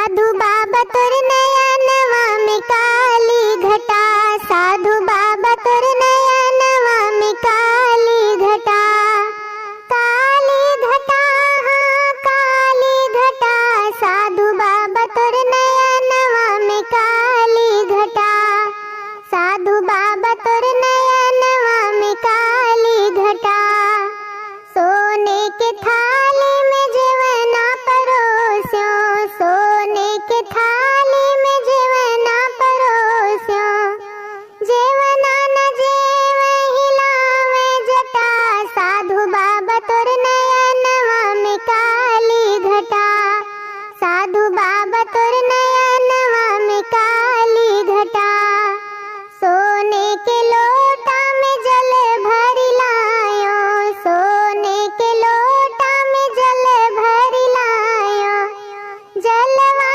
साधु बाबा तोर नया नवा में काली घटा, साधु बाबा तोर नया नवा में काली घटा। काली घटा हाँ काली घटा, साधु बाबा तोर नया नवा में काली घटा, साधु बाबा तोर नया नवा में काली घटा। सोने के थाली में जेवना परोस्यो, सोने के थाली में जेवना परोस्यो, जेवना न जेव हिलावे जटा, साधु बाबा तोर नया नवा में काली घटा, साधु बाबा तोर नया नवा में काली घटा। सोने के लोटा में जल भरी लायो, सोने के लोटा में जल भरी लायो, जलवा